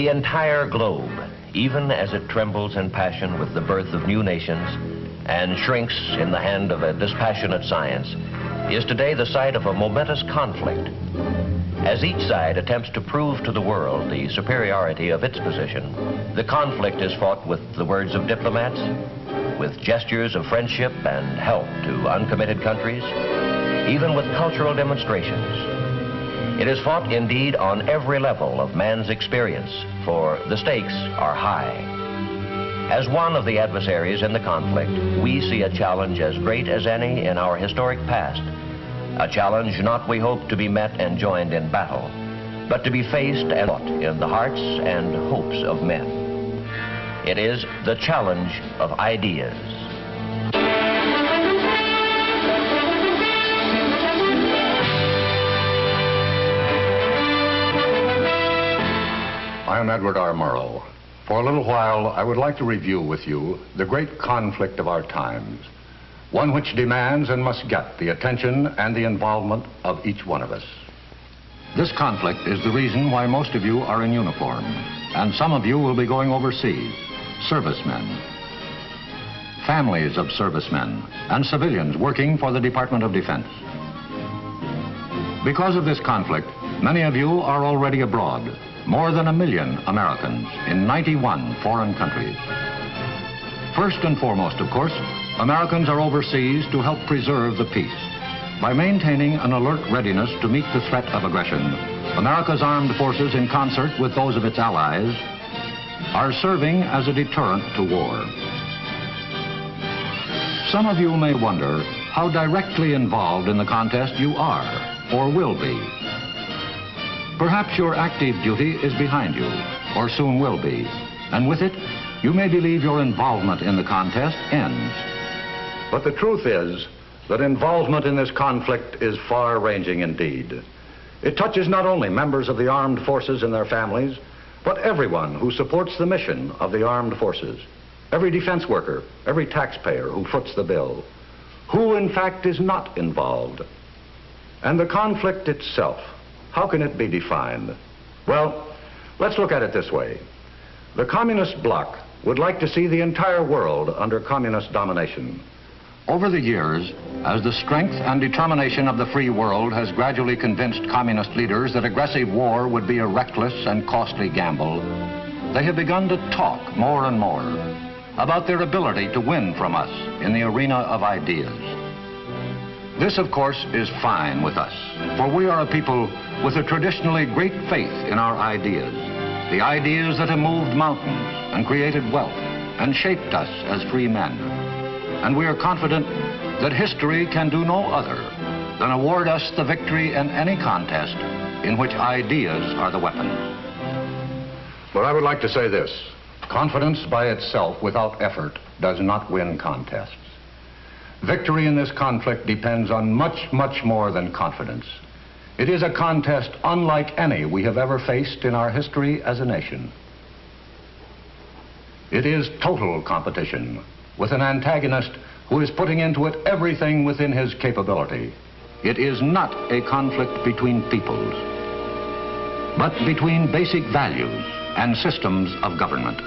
The entire globe, even as it trembles in passion with the birth of new nations and shrinks in the hand of a dispassionate science, is today the site of a momentous conflict. As each side attempts to prove to the world the superiority of its position, the conflict is fought with the words of diplomats, with gestures of friendship and help to uncommitted countries, even with cultural demonstrations. It is fought indeed on every level of man's experience, for the stakes are high. As one of the adversaries in the conflict, we see a challenge as great as any in our historic past. A challenge not, we hope, to be met and joined in battle, but to be faced and fought in the hearts and hopes of men. It is the challenge of ideas. I am Edward R. Murrow. For a little while, I would like to review with you the great conflict of our times, one which demands and must get the attention and the involvement of each one of us. This conflict is the reason why most of you are in uniform, and some of you will be going overseas, servicemen, families of servicemen, and civilians working for the Department of Defense. Because of this conflict, many of you are already abroad. More than 1 million Americans in 91 foreign countries. First and foremost, of course, Americans are overseas to help preserve the peace. By maintaining an alert readiness to meet the threat of aggression, America's armed forces, in concert with those of its allies, are serving as a deterrent to war. Some of you may wonder how directly involved in the contest you are, or will be. Perhaps your active duty is behind you, or soon will be, and with it, you may believe your involvement in the contest ends. But the truth is that involvement in this conflict is far-ranging indeed. It touches not only members of the armed forces and their families, but everyone who supports the mission of the armed forces, every defense worker, every taxpayer who foots the bill. Who, in fact, is not involved? And the conflict itself, how can it be defined? Well, let's look at it this way. The communist bloc would like to see the entire world under communist domination. Over the years, as the strength and determination of the free world has gradually convinced communist leaders that aggressive war would be a reckless and costly gamble, they have begun to talk more and more about their ability to win from us in the arena of ideas. This, of course, is fine with us, for we are a people with a traditionally great faith in our ideas, the ideas that have moved mountains and created wealth and shaped us as free men. And we are confident that history can do no other than award us the victory in any contest in which ideas are the weapon. But I would like to say this: confidence by itself without effort does not win contests. Victory in this conflict depends on much, much more than confidence. It is a contest unlike any we have ever faced in our history as a nation. It is total competition with an antagonist who is putting into it everything within his capability. It is not a conflict between peoples, but between basic values and systems of government,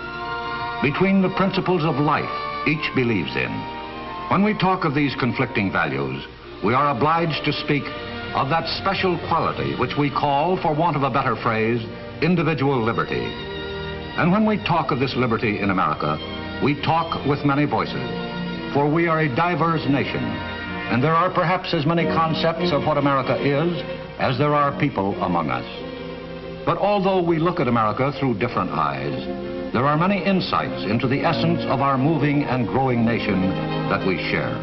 between the principles of life each believes in. When we talk of these conflicting values, we are obliged to speak of that special quality which we call, for want of a better phrase, individual liberty. And when we talk of this liberty in America, we talk with many voices, for we are a diverse nation, and there are perhaps as many concepts of what America is as there are people among us. But although we look at America through different eyes, there are many insights into the essence of our moving and growing nation that we share.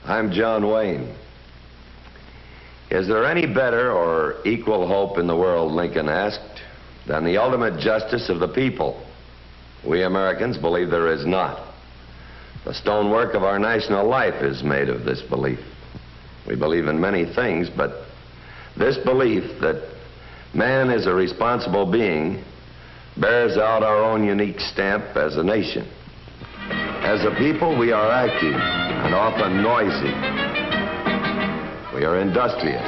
I'm John Wayne. Is there any better or equal hope in the world, Lincoln asked, than the ultimate justice of the people? We Americans believe there is not. The stonework of our national life is made of this belief. We believe in many things, but this belief that man is a responsible being bears out our own unique stamp as a nation. As a people, we are active and often noisy. We are industrious,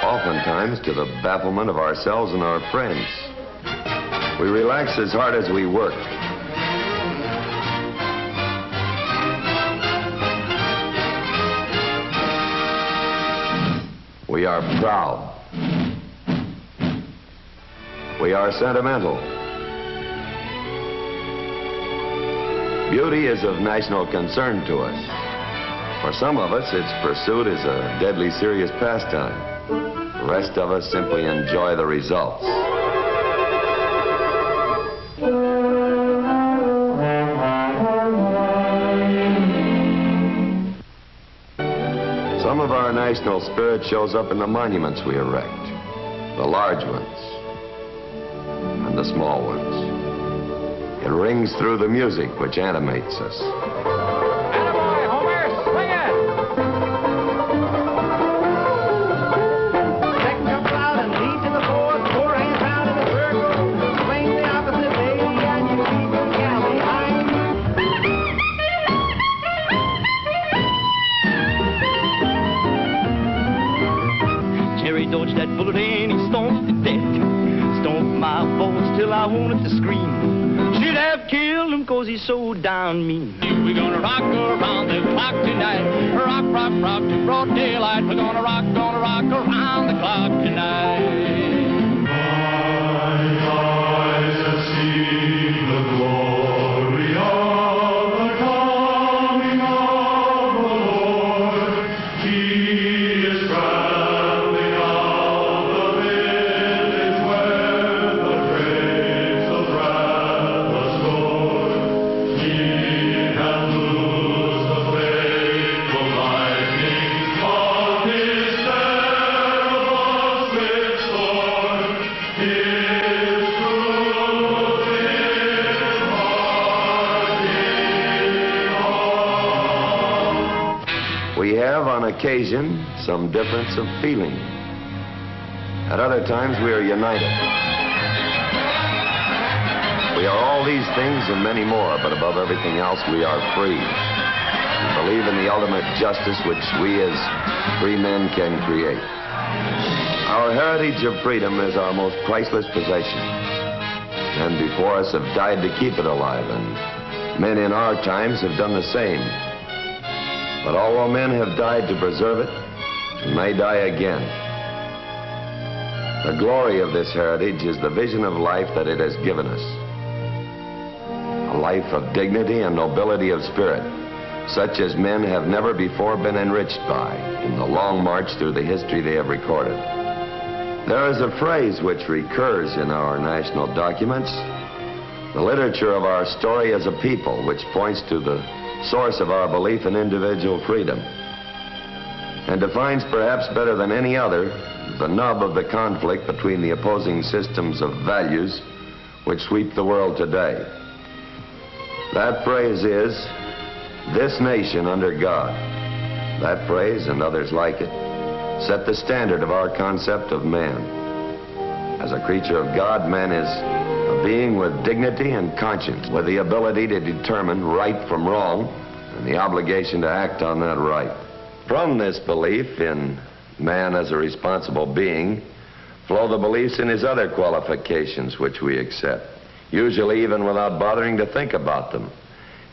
oftentimes to the bafflement of ourselves and our friends. We relax as hard as we work. We are proud. We are sentimental. Beauty is of national concern to us. For some of us, its pursuit is a deadly serious pastime. The rest of us simply enjoy the results. Some of our national spirit shows up in the monuments we erect, the large ones and the small ones. It rings through the music which animates us. Attaboy, Homer, swing it! Second jump out and lead to the fourth, four hands down in the circle. Swing the opposite way and you keep the gal behind. Jerry dodged that bullet and he stomped the deck. Stomped my balls till I wanted to scream. Should have killed him 'cause he's so darn mean. We're gonna rock around the clock tonight. Rock, rock, rock to broad daylight. We're gonna rock around the clock tonight. My eyes have seen the glory of the coming of the Lord. He is traveling out the village where the grapes of wrath was stored. He hath loosed the fateful lightnings of his terrible swift sword. His truth is We have, on occasion, some difference of feeling. At other times, we are united. We are all these things and many more, but above everything else, we are free. We believe in the ultimate justice which we as free men can create. Our heritage of freedom is our most priceless possession. Men before us have died to keep it alive, and men in our times have done the same. But although men have died to preserve it, we may die again. The glory of this heritage is the vision of life that it has given us. A life of dignity and nobility of spirit, such as men have never before been enriched by in the long march through the history they have recorded. There is a phrase which recurs in our national documents, the literature of our story as a people, which points to the source of our belief in individual freedom, and defines perhaps better than any other the nub of the conflict between the opposing systems of values which sweep the world today. That phrase is, "This nation under God." That phrase and others like it set the standard of our concept of man. As a creature of God, man is a being with dignity and conscience, with the ability to determine right from wrong and the obligation to act on that right. From this belief in man as a responsible being flow the beliefs in his other qualifications which we accept, usually even without bothering to think about them,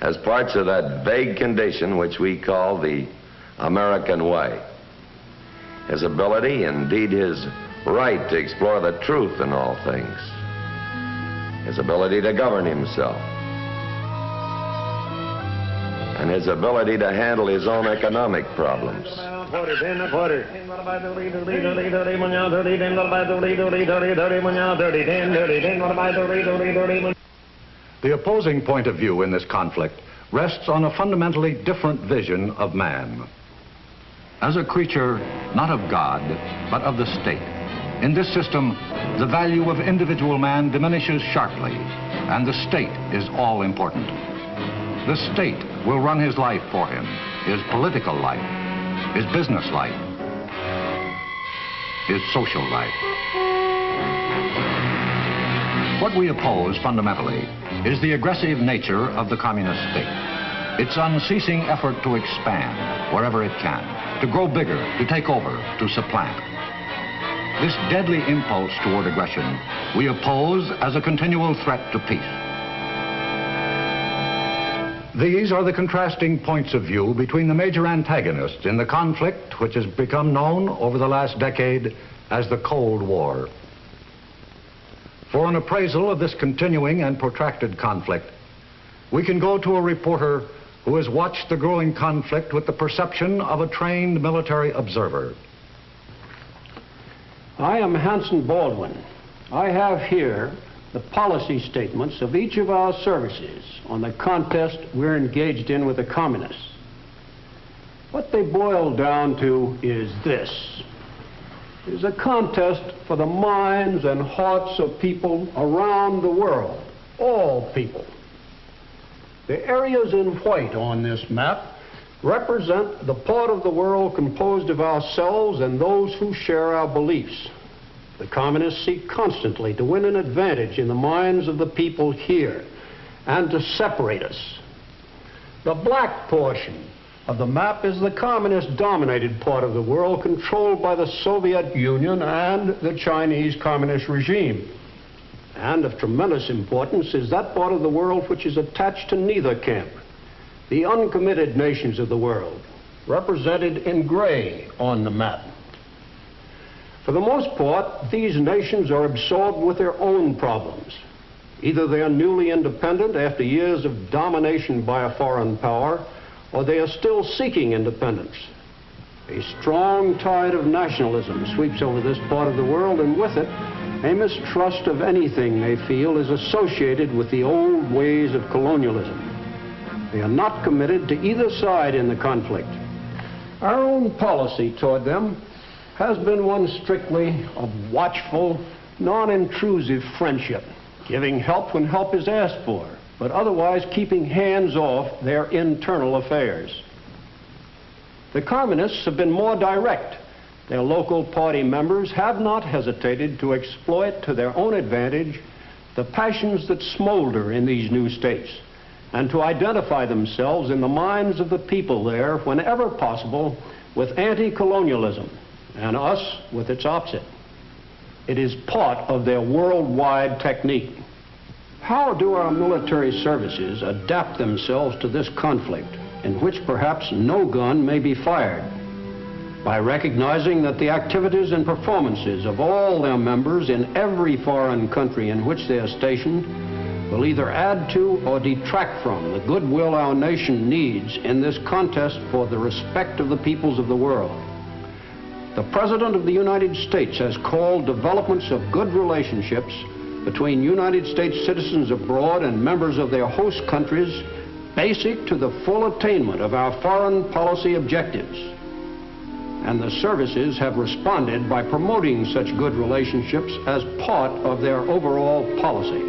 as parts of that vague condition which we call the American way. His ability, indeed his right to explore the truth in all things. His ability to govern himself. And his ability to handle his own economic problems. The opposing point of view in this conflict rests on a fundamentally different vision of man. As a creature not of God, but of the state. In this system, the value of individual man diminishes sharply, and the state is all important. The state will run his life for him, his political life, his business life, his social life. What we oppose fundamentally is the aggressive nature of the communist state. its unceasing effort to expand wherever it can, to grow bigger, to take over, to supplant. This deadly impulse toward aggression we oppose as a continual threat to peace. These are the contrasting points of view between the major antagonists in the conflict which has become known over the last decade as the Cold War. For an appraisal of this continuing and protracted conflict, we can go to a reporter who has watched the growing conflict with the perception of a trained military observer. I am Hanson Baldwin. I have here the policy statements of each of our services on the contest we're engaged in with the communists. What they boil down to is this. It is a contest for the minds and hearts of people around the world, all people. The areas in white on this map represent the part of the world composed of ourselves and those who share our beliefs. The communists seek constantly to win an advantage in the minds of the people here and to separate us. The black portion of the map is the communist-dominated part of the world controlled by the Soviet Union and the Chinese Communist regime. And of tremendous importance is that part of the world which is attached to neither camp, the uncommitted nations of the world, represented in gray on the map. For the most part, these nations are absorbed with their own problems. Either they are newly independent after years of domination by a foreign power, or they are still seeking independence. A strong tide of nationalism sweeps over this part of the world, and with it, a mistrust of anything they feel is associated with the old ways of colonialism. They are not committed to either side in the conflict. Our own policy toward them has been one strictly of watchful, non-intrusive friendship, giving help when help is asked for, but otherwise keeping hands off their internal affairs. The communists have been more direct. Their local party members have not hesitated to exploit to their own advantage the passions that smolder in these new states, and to identify themselves in the minds of the people there, whenever possible, with anti-colonialism, and us with its opposite. It is part of their worldwide technique. How do our military services adapt themselves to this conflict, in which perhaps no gun may be fired? By recognizing that the activities and performances of all their members in every foreign country in which they are stationed will either add to or detract from the goodwill our nation needs in this contest for the respect of the peoples of the world. The President of the United States has called developments of good relationships between United States citizens abroad and members of their host countries basic to the full attainment of our foreign policy objectives. And the services have responded by promoting such good relationships as part of their overall policy.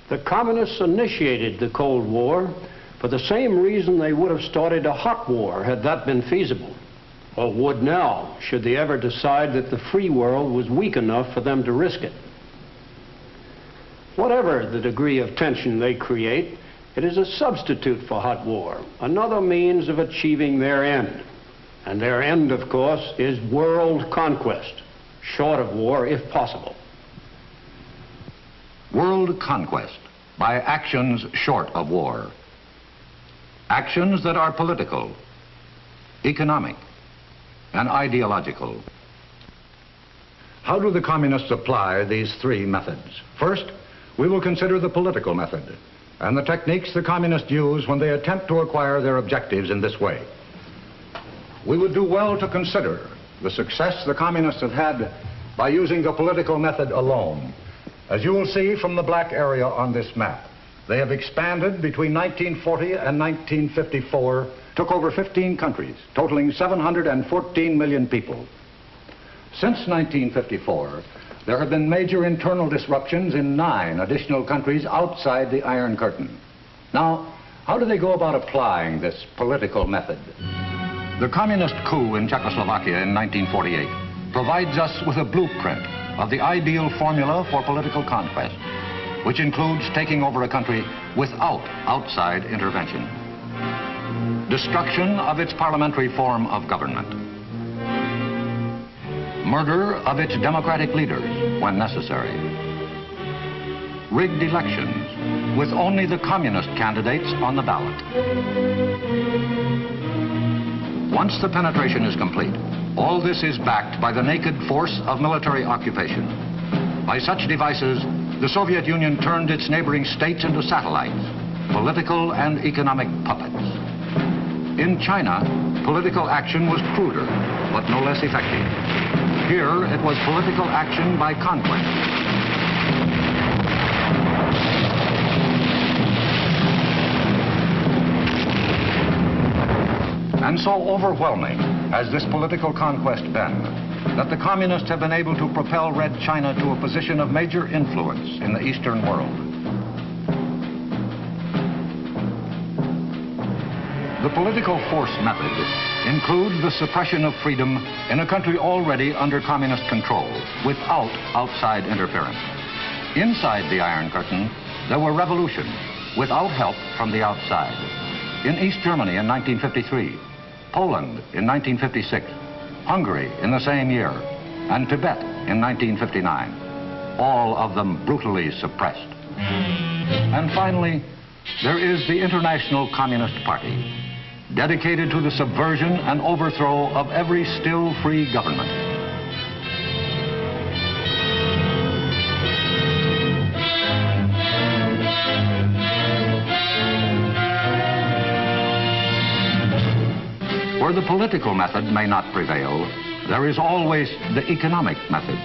The communists initiated the Cold War for the same reason they would have started a hot war had that been feasible, or would now, should they ever decide that the free world was weak enough for them to risk it. Whatever the degree of tension they create, it is a substitute for hot war, another means of achieving their end. And their end, of course, is world conquest, short of war if possible. World conquest by actions short of war. Actions that are political, economic, and ideological. How do the communists apply these three methods? First, we will consider the political method and the techniques the communists use when they attempt to acquire their objectives in this way. We would do well to consider the success the communists have had by using the political method alone. As you will see from the black area on this map, they have expanded between 1940 and 1954, took over 15 countries, totaling 714 million people. Since 1954, there have been major internal disruptions in 9 additional countries outside the Iron Curtain. Now, how do they go about applying this political method? The communist coup in Czechoslovakia in 1948 provides us with a blueprint of the ideal formula for political conquest, which includes taking over a country without outside intervention. Destruction of its parliamentary form of government. Murder of its democratic leaders when necessary. Rigged elections with only the communist candidates on the ballot. Once the penetration is complete, all this is backed by the naked force of military occupation. By such devices, the Soviet Union turned its neighboring states into satellites, political and economic puppets. In China, political action was cruder, but no less effective. Here, it was political action by conquest. And so overwhelming has this political conquest been that the communists have been able to propel Red China to a position of major influence in the Eastern world. The political force method includes the suppression of freedom in a country already under communist control without outside interference. Inside the Iron Curtain, there were revolutions without help from the outside. In East Germany in 1953, Poland in 1956, Hungary in the same year, and Tibet in 1959, all of them brutally suppressed. And finally, there is the International Communist Party, dedicated to the subversion and overthrow of every still free government. Where the political method may not prevail, there is always the economic method.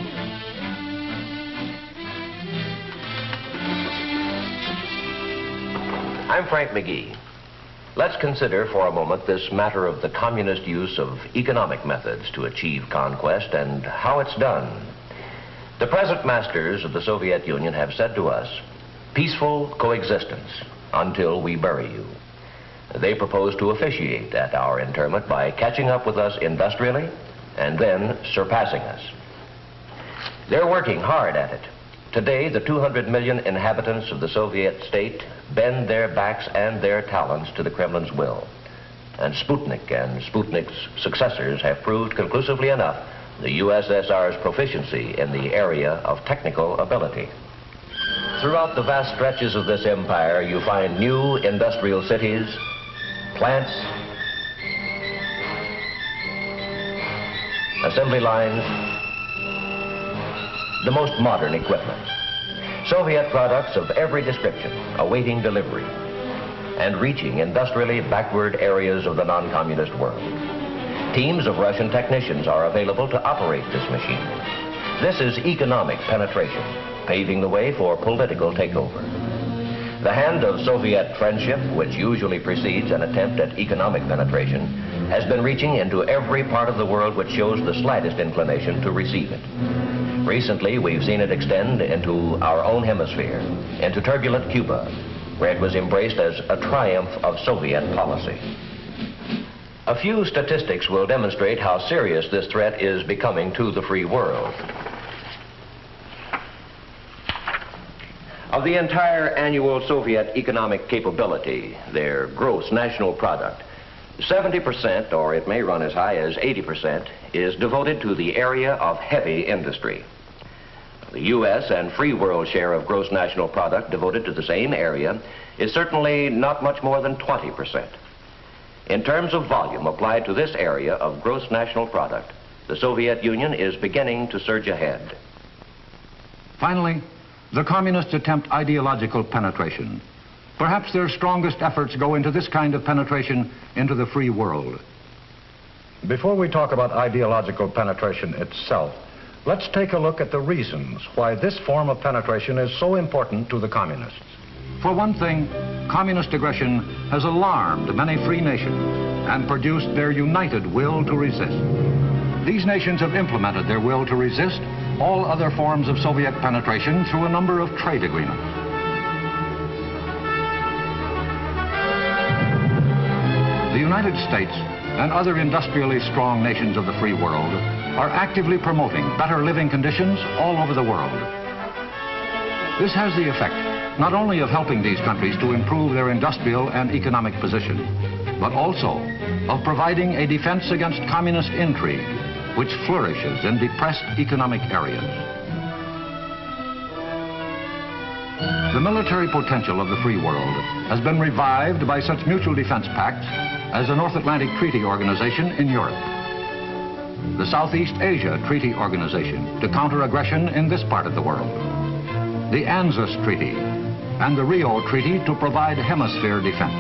I'm Frank McGee. Let's consider for a moment this matter of the communist use of economic methods to achieve conquest and how it's done. The present masters of the Soviet Union have said to us, peaceful coexistence until we bury you. They propose to officiate at our interment by catching up with us industrially and then surpassing us. They're working hard at it. Today, the 200 million inhabitants of the Soviet state bend their backs and their talents to the Kremlin's will. And Sputnik and Sputnik's successors have proved conclusively enough the USSR's proficiency in the area of technical ability. Throughout the vast stretches of this empire, you find new industrial cities, plants, assembly lines, the most modern equipment. Soviet products of every description awaiting delivery and reaching industrially backward areas of the non-communist world. Teams of Russian technicians are available to operate this machine. This is economic penetration, paving the way for political takeover. The hand of Soviet friendship, which usually precedes an attempt at economic penetration, has been reaching into every part of the world which shows the slightest inclination to receive it. Recently, we've seen it extend into our own hemisphere, into turbulent Cuba, where it was embraced as a triumph of Soviet policy. A few statistics will demonstrate how serious this threat is becoming to the free world. Of the entire annual Soviet economic capability, their gross national product, 70%, or it may run as high as 80%, is devoted to the area of heavy industry. The U.S. and free world share of gross national product devoted to the same area is certainly not much more than 20%. In terms of volume applied to this area of gross national product, the Soviet Union is beginning to surge ahead. Finally, the communists attempt ideological penetration. Perhaps their strongest efforts go into this kind of penetration into the free world. Before we talk about ideological penetration itself, let's take a look at the reasons why this form of penetration is so important to the communists. For one thing, communist aggression has alarmed many free nations and produced their united will to resist. These nations have implemented their will to resist all other forms of Soviet penetration through a number of trade agreements. The United States and other industrially strong nations of the free world are actively promoting better living conditions all over the world. This has the effect not only of helping these countries to improve their industrial and economic position, but also of providing a defense against communist intrigue, which flourishes in depressed economic areas. The military potential of the free world has been revived by such mutual defense pacts as the North Atlantic Treaty Organization in Europe, the Southeast Asia Treaty Organization to counter aggression in this part of the world, the ANZUS Treaty, and the Rio Treaty to provide hemisphere defense.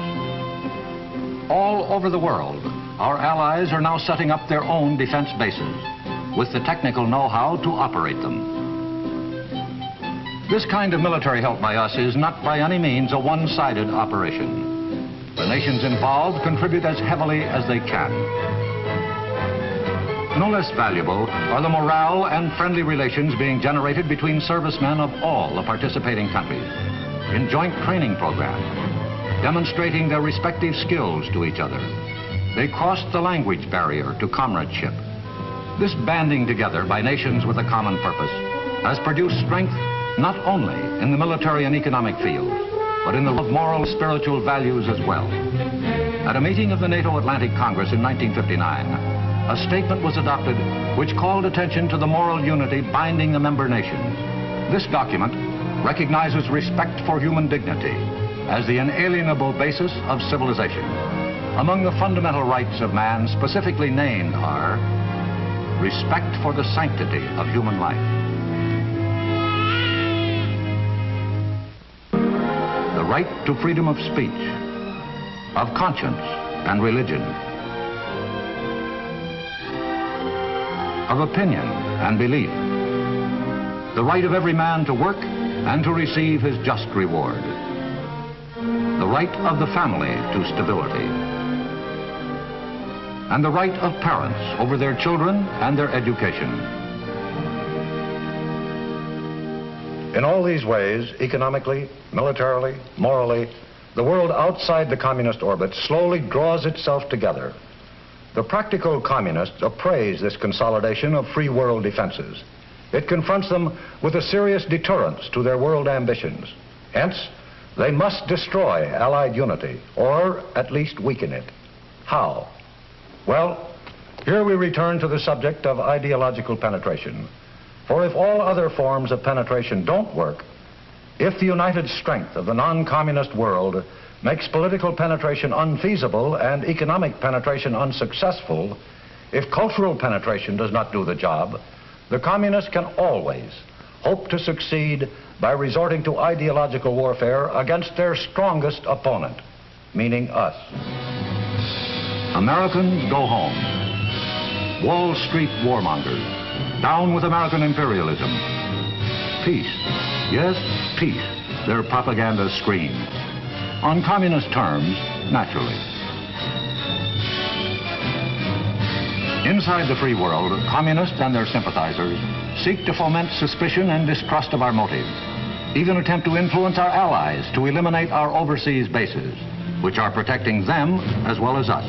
All over the world, our allies are now setting up their own defense bases with the technical know-how to operate them. This kind of military help by us is not by any means a one-sided operation. The nations involved contribute as heavily as they can. No less valuable are the morale and friendly relations being generated between servicemen of all the participating countries in joint training programs, demonstrating their respective skills to each other. They crossed the language barrier to comradeship. This banding together by nations with a common purpose has produced strength not only in the military and economic fields, but in the moral, spiritual values as well. At a meeting of the NATO Atlantic Congress in 1959, a statement was adopted which called attention to the moral unity binding the member nations. This document recognizes respect for human dignity as the inalienable basis of civilization. Among the fundamental rights of man specifically named are respect for the sanctity of human life, the right to freedom of speech, of conscience and religion, of opinion and belief, the right of every man to work and to receive his just reward, the right of the family to stability, and the right of parents over their children and their education. In all these ways, economically, militarily, morally, the world outside the communist orbit slowly draws itself together. The practical communists appraise this consolidation of free world defenses. It confronts them with a serious deterrence to their world ambitions. Hence, they must destroy Allied unity, or at least weaken it. How? Well, here we return to the subject of ideological penetration. For if all other forms of penetration don't work, if the united strength of the non-communist world makes political penetration unfeasible and economic penetration unsuccessful, if cultural penetration does not do the job, the communists can always hope to succeed by resorting to ideological warfare against their strongest opponent, meaning us. Americans go home. Wall Street warmongers, down with American imperialism. Peace, yes, peace, their propaganda screams. On communist terms, naturally. Inside the free world, communists and their sympathizers seek to foment suspicion and distrust of our motives, even attempt to influence our allies to eliminate our overseas bases, which are protecting them as well as us.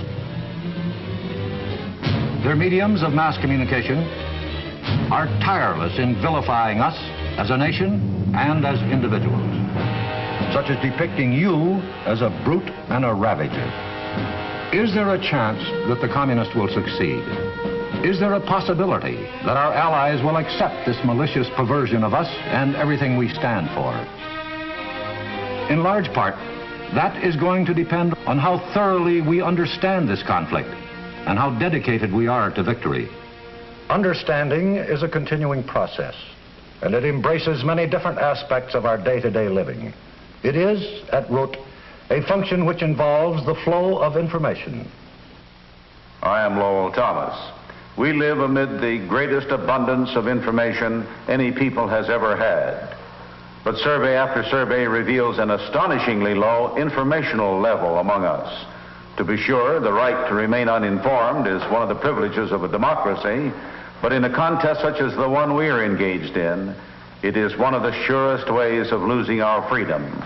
Their mediums of mass communication are tireless in vilifying us as a nation and as individuals, such as depicting you as a brute and a ravager. Is there a chance that the communists will succeed? Is there a possibility that our allies will accept this malicious perversion of us and everything we stand for? In large part, that is going to depend on how thoroughly we understand this conflict and how dedicated we are to victory. Understanding is a continuing process, and it embraces many different aspects of our day-to-day living. It is, at root, a function which involves the flow of information. I am Lowell Thomas. We live amid the greatest abundance of information any people has ever had. But survey after survey reveals an astonishingly low informational level among us. To be sure, the right to remain uninformed is one of the privileges of a democracy, but in a contest such as the one we are engaged in, it is one of the surest ways of losing our freedom.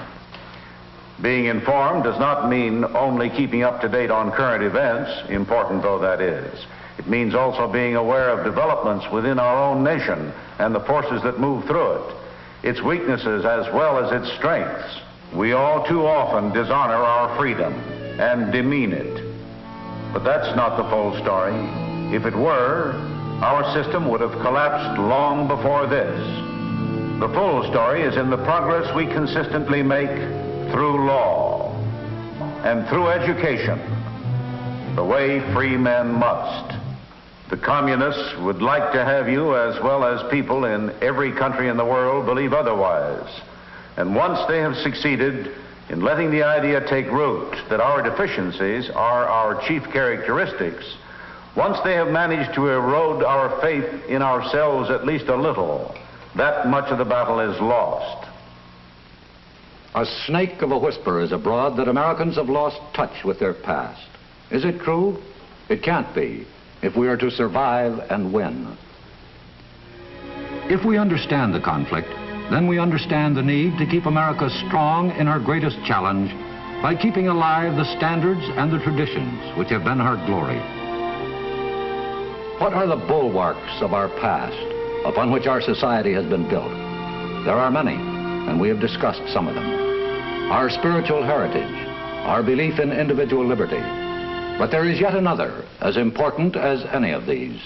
Being informed does not mean only keeping up to date on current events, important though that is. It means also being aware of developments within our own nation and the forces that move through it. its weaknesses as well as its strengths, we all too often dishonor our freedom and demean it. But that's not the full story. If it were, our system would have collapsed long before this. The full story is in the progress we consistently make through law and through education, the way free men must. The communists would like to have you, as well as people in every country in the world, believe otherwise. And once they have succeeded in letting the idea take root that our deficiencies are our chief characteristics, once they have managed to erode our faith in ourselves at least a little, that much of the battle is lost. A snake of a whisper is abroad that Americans have lost touch with their past. Is it true? It can't be, if we are to survive and win. If we understand the conflict, then we understand the need to keep America strong in her greatest challenge by keeping alive the standards and the traditions which have been her glory. What are the bulwarks of our past upon which our society has been built? There are many, and we have discussed some of them. Our spiritual heritage, our belief in individual liberty. But there is yet another, as important as any of these.